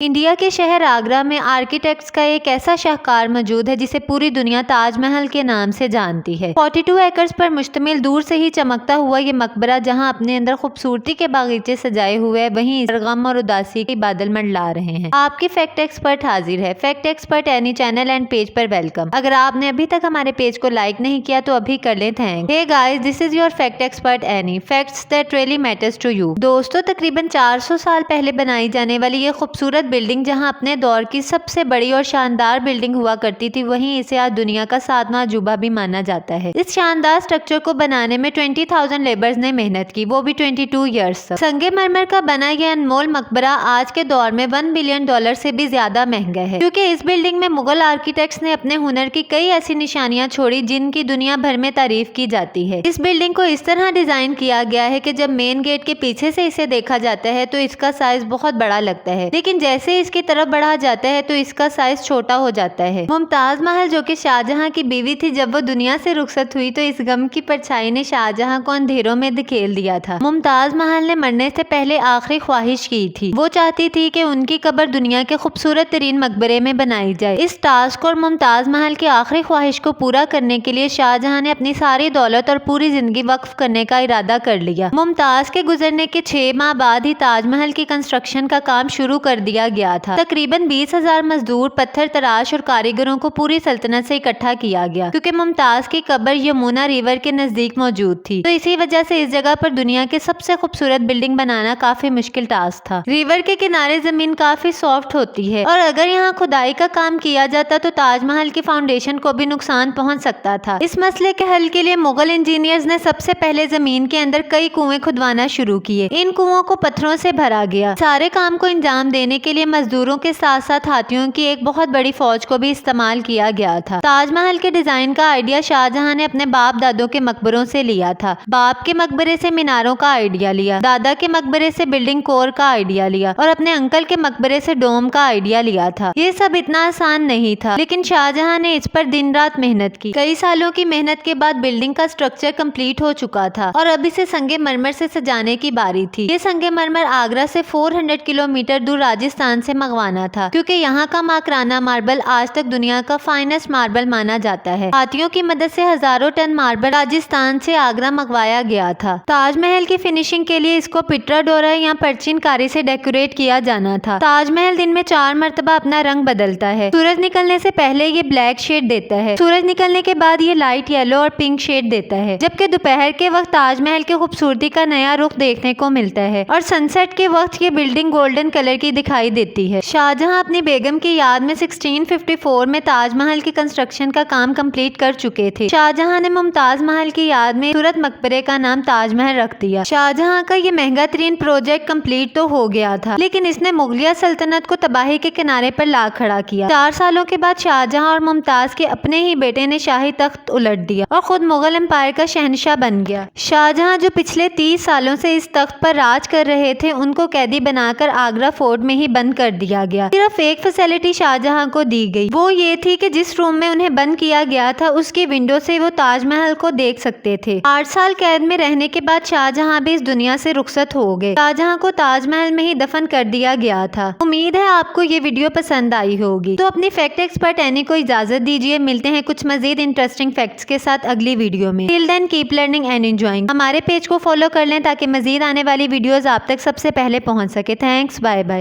India के शहर आगरा में आर्किटेक्ट्स का एक ऐसा शाहकार मौजूद है जिसे पूरी दुनिया ताजमहल के नाम से जानती है। 42 एकड़ पर मुश्तमिल दूर से ही चमकता हुआ ये मकबरा जहां अपने अंदर खूबसूरती के बागीचे सजाए हुए है, वहीं गम और उदासी के बादल मंडला रहे हैं। आपके फैक्ट एक्सपर्ट हाजिर है। Fact expert any channel and page पर वेलकम। अगर आपने अभी तक हमारे पेज को लाइक नहीं किया तो अभी कर लें। Thank. Hey guys, this is your fact expert Annie, facts that really matters to you. दोस्तों, तकरीबन 400 साल पहले बनाई जाने वाली ये खूबसूरत बिल्डिंग जहां अपने दौर की सबसे बड़ी और शानदार बिल्डिंग हुआ करती थी, वहीं इसे आज दुनिया का 7वां अजूबा भी माना जाता है। इस शानदार स्ट्रक्चर को बनाने में 20,000 लेबर्स ने मेहनत की, वो भी 22 ईयर्स तक। संगमरमर का बना यह अनमोल मकबरा आज के दौर में $1 बिलियन से भी ज्यादा महंगा है, क्योंकि इस बिल्डिंग में मुगल आर्किटेक्ट्स ने अपने हुनर की कई ऐसी निशानियां छोड़ी जिनकी दुनिया भर में तारीफ की जाती है। इस बिल्डिंग को इस तरह डिजाइन किया गया है कि जब मेन गेट के पीछे से इसे देखा जाता है तो इसका साइज बहुत बड़ा लगता है, लेकिन जैसे इसकी तरफ बढ़ा जाता है तो इसका साइज छोटा हो जाता है। मुमताज महल, जो कि शाहजहां की बीवी थी, जब वो दुनिया से रुखसत हुई तो इस गम की परछाई ने शाहजहां को अंधेरों में धकेल दिया था। मुमताज महल ने मरने से पहले आखिरी ख्वाहिश की थी। वो चाहती थी कि उनकी कब्र दुनिया के खूबसूरत तरीन मकबरे में बनाई जाए। इस टास्क और मुमताज महल की आखिरी ख्वाहिश को पूरा करने के लिए शाहजहां ने अपनी सारी दौलत और पूरी जिंदगी वक्फ करने का इरादा कर लिया। मुमताज के गुजरने के 6 माह बाद ही ताजमहल की कंस्ट्रक्शन का काम शुरू कर दिया गया था। तकरीबन 20,000 मजदूर, पत्थर तराश और कारीगरों को पूरी सल्तनत से इकट्ठा किया गया, क्योंकि मुमताज की कब्र यमुना रिवर के नजदीक मौजूद थी। तो इसी वजह से इस जगह पर दुनिया की सबसे खूबसूरत बिल्डिंग बनाना काफी मुश्किल टास्क था। रिवर के किनारे जमीन काफी सॉफ्ट होती है और अगर यहाँ खुदाई का काम किया जाता तो ताजमहल की फाउंडेशन को भी नुकसान पहुंच सकता था। इस मसले के हल के लिए मुगल इंजीनियर्स ने सबसे पहले जमीन के अंदर कई कुएं खुदवाना शुरू किए। इन कुओं को पत्थरों से भरा गया। सारे काम को अंजाम देने के लिए मजदूरों के साथ साथ हाथियों की एक बहुत बड़ी फौज को भी इस्तेमाल किया गया था। ताजमहल के डिजाइन का आइडिया शाहजहां ने अपने बाप दादों के मकबरों से लिया था। बाप के मकबरे से मीनारों का आइडिया लिया, दादा के मकबरे से बिल्डिंग कोर का आइडिया लिया और अपने अंकल के मकबरे से डोम का आइडिया लिया था। ये सब इतना आसान नहीं था, लेकिन शाहजहां ने इस पर दिन रात मेहनत की। कई सालों की मेहनत के बाद बिल्डिंग का स्ट्रक्चर कंप्लीट हो चुका था और अब इसे संगमरमर से सजाने की बारी थी। ये संगमरमर आगरा से 400 किलोमीटर दूर राजस्थान से मंगवाना था, क्योंकि यहाँ का माकराना मार्बल आज तक दुनिया का फाइनेस्ट मार्बल माना जाता है। हाथियों की मदद से हजारों टन मार्बल राजस्थान से आगरा मंगवाया गया था। ताजमहल की फिनिशिंग के लिए इसको पिटरा डोरा या परचीनकारी से डेकोरेट किया जाना था। ताजमहल दिन में 4 मरतबा अपना रंग बदलता है। सूरज निकलने से पहले ये ब्लैक शेड देता है, सूरज निकलने के बाद ये लाइट येलो और पिंक शेड देता है, जबकि दोपहर के वक्त ताजमहल की खूबसूरती का नया रुख देखने को मिलता है और सनसेट के वक्त ये बिल्डिंग गोल्डन कलर की दिखाई देती है। शाहजहां अपनी बेगम की याद में 1654 में ताजमहल की कंस्ट्रक्शन का काम कंप्लीट कर चुके थे। शाहजहां ने मुमताज महल की याद में खूबसूरत मकबरे का नाम ताजमहल रख दिया। शाहजहां का ये महंगा तरीन प्रोजेक्ट कंप्लीट तो हो गया था, लेकिन इसने मुगलिया सल्तनत को तबाही के किनारे पर ला खड़ा किया। 4 सालों के बाद शाहजहां और मुमताज के अपने ही बेटे ने शाही तख्त उलट दिया और खुद मुगल एम्पायर का शहनशाह बन गया। शाहजहां, जो पिछले 30 सालों से इस तख्त पर राज कर रहे थे, उनको कैदी बनाकर आगरा फोर्ट में ही बंद कर दिया गया। सिर्फ एक फैसिलिटी शाहजहां को दी गई, वो ये थी कि जिस रूम में उन्हें बंद किया गया था उसकी विंडो से वो ताजमहल को देख सकते थे। 8 साल कैद में रहने के बाद शाहजहां भी इस दुनिया से रुखसत हो गए। शाहजहां को ताजमहल में ही दफन कर दिया गया था। उम्मीद है आपको ये वीडियो पसंद आई होगी। तो अपनी फैक्ट एक्सपर्ट एनी को इजाजत दीजिए। मिलते हैं कुछ मजीद इंटरेस्टिंग फैक्ट्स के साथ अगली वीडियो में। Till then keep learning and enjoying. हमारे पेज को फॉलो कर लें ताकि मजीद आने वाली वीडियोस आप तक सबसे पहले पहुंच सके। Thanks, bye bye.